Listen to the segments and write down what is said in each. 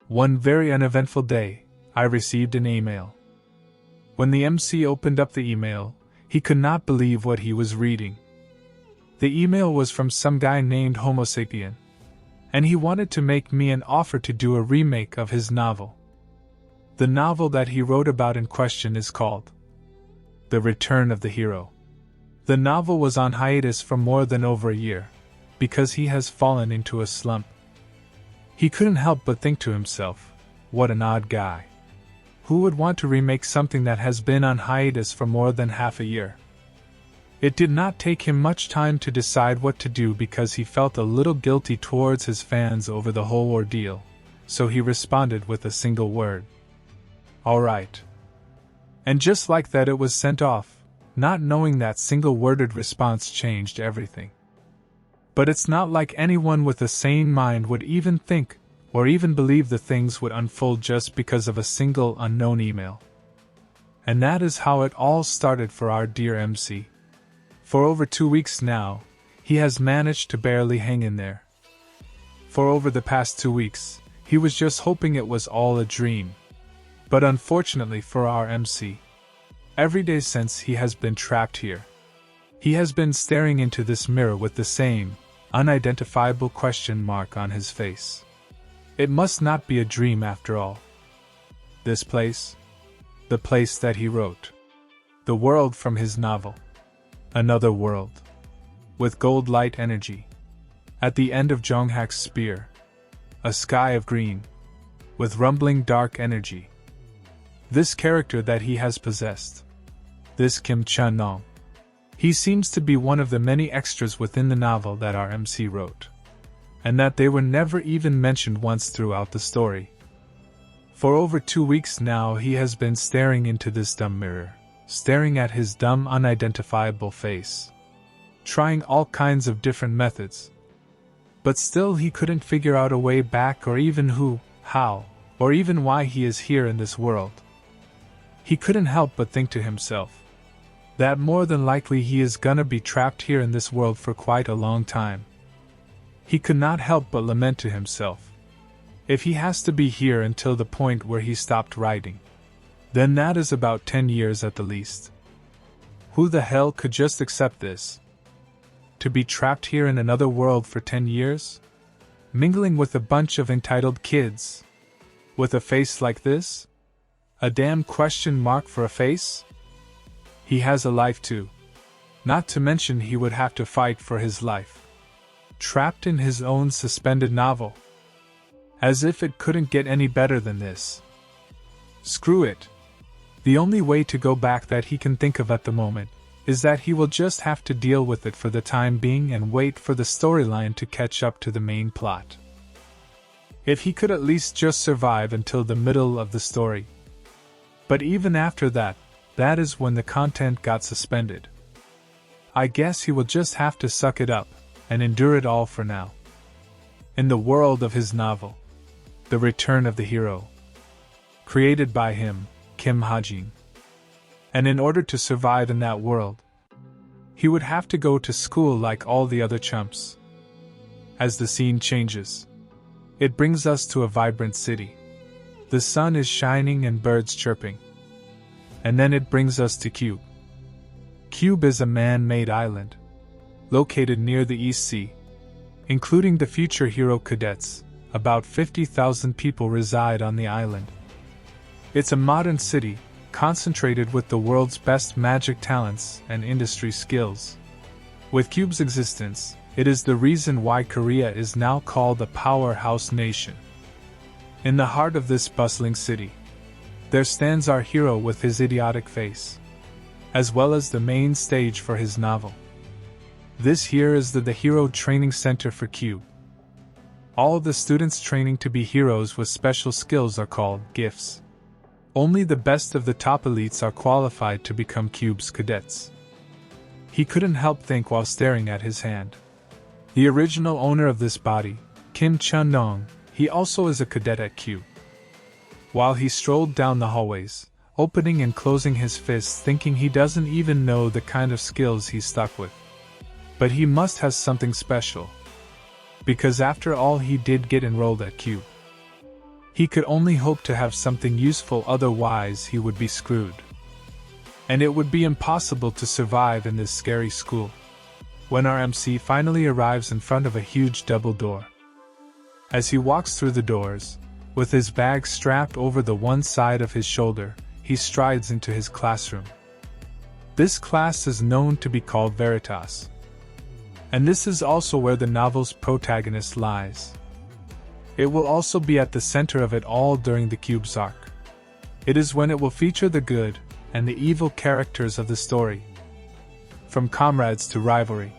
One very uneventful day, I received an email. When the MC opened up the email, he could not believe what he was reading. The email was from some guy named Homo Sapien, and he wanted to make me an offer to do a remake of his novel. The novel that he wrote about in question is called The Return of the Hero. The novel was on hiatus for more than over a year, because he has fallen into a slump. He couldn't help but think to himself, what an odd guy. Who would want to remake something that has been on hiatus for more than half a year? It did not take him much time to decide what to do because he felt a little guilty towards his fans over the whole ordeal, so he responded with a single word. All right. And just like that it was sent off, not knowing that single-worded response changed everything. But it's not like anyone with a sane mind would even think, or even believe the things would unfold just because of a single unknown email. And that is how it all started for our dear MC. For over 2 weeks now, he has managed to barely hang in there. For over the past 2 weeks, he was just hoping it was all a dream. But unfortunately for our MC, every day since he has been trapped here, he has been staring into this mirror with the same, unidentifiable question mark on his face. It must not be a dream after all. This place? The place that he wrote. The world from his novel. Another world. With gold light energy. At the end of Jonghak's spear. A sky of green. With rumbling dark energy. This character that he has possessed. This Kim Chun-nong. He seems to be one of the many extras within the novel that our MC wrote. And that they were never even mentioned once throughout the story. For over 2 weeks now he has been staring into this dumb mirror, staring at his dumb unidentifiable face. Trying all kinds of different methods. But still he couldn't figure out a way back or even who, how, or even why he is here in this world. He couldn't help but think to himself that more than likely he is gonna be trapped here in this world for quite a long time. He could not help but lament to himself. If he has to be here until the point where he stopped writing, then that is about 10 years at the least. Who the hell could just accept this? To be trapped here in another world for 10 years? Mingling with a bunch of entitled kids? With a face like this? A damn question mark for a face? He has a life too. Not to mention he would have to fight for his life. Trapped in his own suspended novel. As if it couldn't get any better than this. Screw it. The only way to go back that he can think of at the moment is that he will just have to deal with it for the time being and wait for the storyline to catch up to the main plot. If he could at least just survive until the middle of the story. But even after that, that is when the content got suspended. I guess he will just have to suck it up and endure it all for now. In the world of his novel, The Return of the Hero, created by him, Kim Hajin. And in order to survive in that world, he would have to go to school like all the other chumps. As the scene changes, it brings us to a vibrant city. The sun is shining and birds chirping. And then it brings us to Cube. Cube is a man-made island, located near the East Sea. Including the future hero cadets, about 50,000 people reside on the island. It's a modern city, concentrated with the world's best magic talents and industry skills. With Cube's existence, it is the reason why Korea is now called a powerhouse nation. In the heart of this bustling city, there stands our hero with his idiotic face, as well as the main stage for his novel. This here is the Hero Training Center for Cube. All the students training to be heroes with special skills are called gifts. Only the best of the top elites are qualified to become Cube's cadets. He couldn't help think while staring at his hand. The original owner of this body, Kim Chun-nong, he also is a cadet at Cube. While he strolled down the hallways, opening and closing his fists thinking he doesn't even know the kind of skills he's stuck with. But he must have something special. Because after all he did get enrolled at Cube. He could only hope to have something useful, otherwise he would be screwed. And it would be impossible to survive in this scary school. When our MC finally arrives in front of a huge double door. As he walks through the doors, with his bag strapped over the one side of his shoulder, he strides into his classroom. This class is known to be called Veritas. And this is also where the novel's protagonist lies. It will also be at the center of it all during the Cube's arc. It is when it will feature the good and the evil characters of the story, from comrades to rivalry.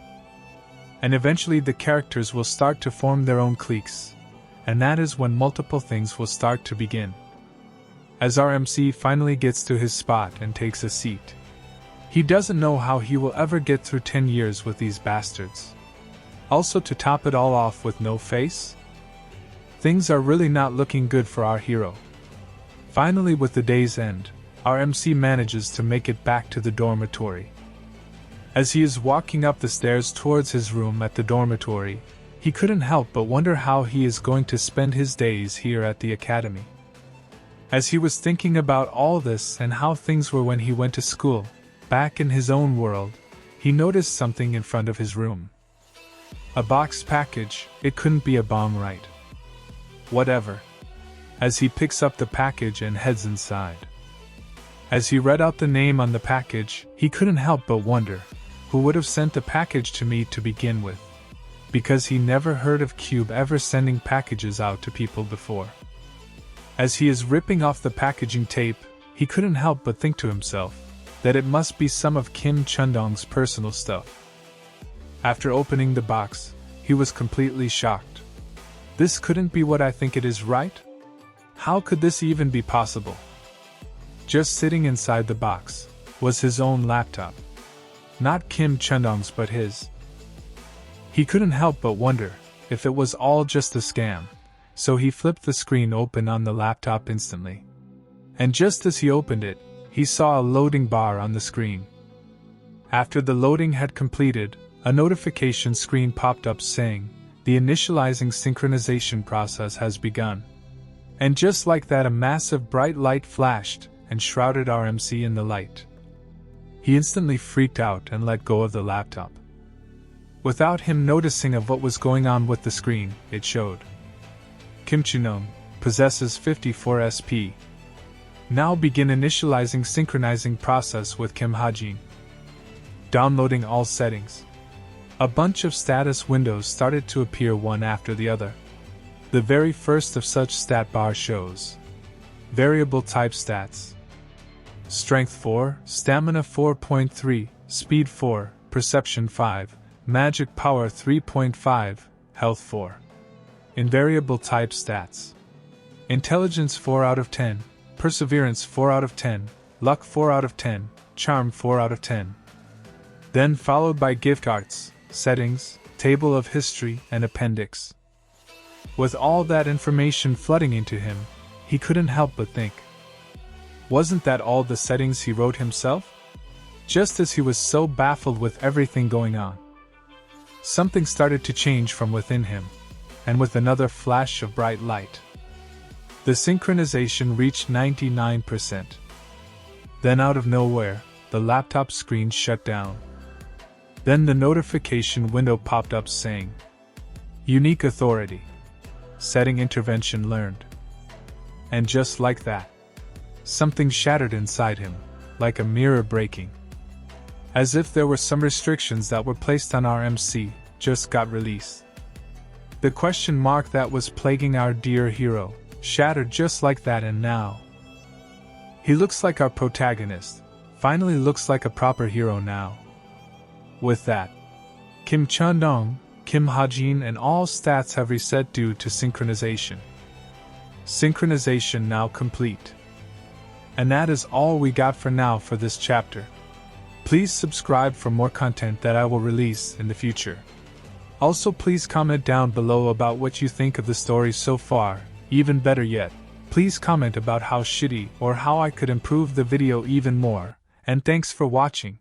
And eventually the characters will start to form their own cliques, and that is when multiple things will start to begin. As our MC finally gets to his spot and takes a seat, he doesn't know how he will ever get through 10 years with these bastards. Also, to top it all off with no face? Things are really not looking good for our hero. Finally, with the day's end, our MC manages to make it back to the dormitory. As he is walking up the stairs towards his room at the dormitory, he couldn't help but wonder how he is going to spend his days here at the academy. As he was thinking about all this and how things were when he went to school, back in his own world, he noticed something in front of his room. A box package. It couldn't be a bomb, right? Whatever. As he picks up the package and heads inside. As he read out the name on the package, he couldn't help but wonder, who would have sent the package to me to begin with? Because he never heard of Cube ever sending packages out to people before. As he is ripping off the packaging tape, he couldn't help but think to himself that it must be some of Kim Chundong's personal stuff. After opening the box, he was completely shocked. This couldn't be what I think it is, right? How could this even be possible? Just sitting inside the box was his own laptop. Not Kim Chundong's, but his. He couldn't help but wonder if it was all just a scam, so he flipped the screen open on the laptop instantly. And just as he opened it, he saw a loading bar on the screen. After the loading had completed, a notification screen popped up saying, "The initializing synchronization process has begun." And just like that, a massive bright light flashed and shrouded our MC in the light. He instantly freaked out and let go of the laptop. Without him noticing of what was going on with the screen, it showed. Kim Chundong possesses 54 SP. Now begin initializing synchronizing process with Kim Hajin. Downloading all settings. A bunch of status windows started to appear one after the other. The very first of such stat bar shows variable type stats. Strength 4, Stamina 4.3, Speed 4, Perception 5, Magic Power 3.5, Health 4. Invariable type stats. Intelligence 4 out of 10, Perseverance 4 out of 10, Luck 4 out of 10, Charm 4 out of 10. Then followed by gift arts, settings, table of history, and appendix. With all that information flooding into him, he couldn't help but think. Wasn't that all the settings he wrote himself? Just as he was so baffled with everything going on, something started to change from within him, and with another flash of bright light, the synchronization reached 99%. Then out of nowhere, the laptop screen shut down. Then the notification window popped up saying, "Unique authority. Setting intervention learned." And just like that, something shattered inside him, like a mirror breaking. As if there were some restrictions that were placed on our MC, just got released. The question mark that was plaguing our dear hero shattered just like that, and now he looks like our protagonist, finally looks like a proper hero now. With that, Kim Chundong, Kim Hajin, and all stats have reset due to synchronization. Synchronization now complete. And that is all we got for now for this chapter. Please subscribe for more content that I will release in the future. Also, please comment down below about what you think of the story so far. Even better yet, please comment about how shitty or how I could improve the video even more. And thanks for watching.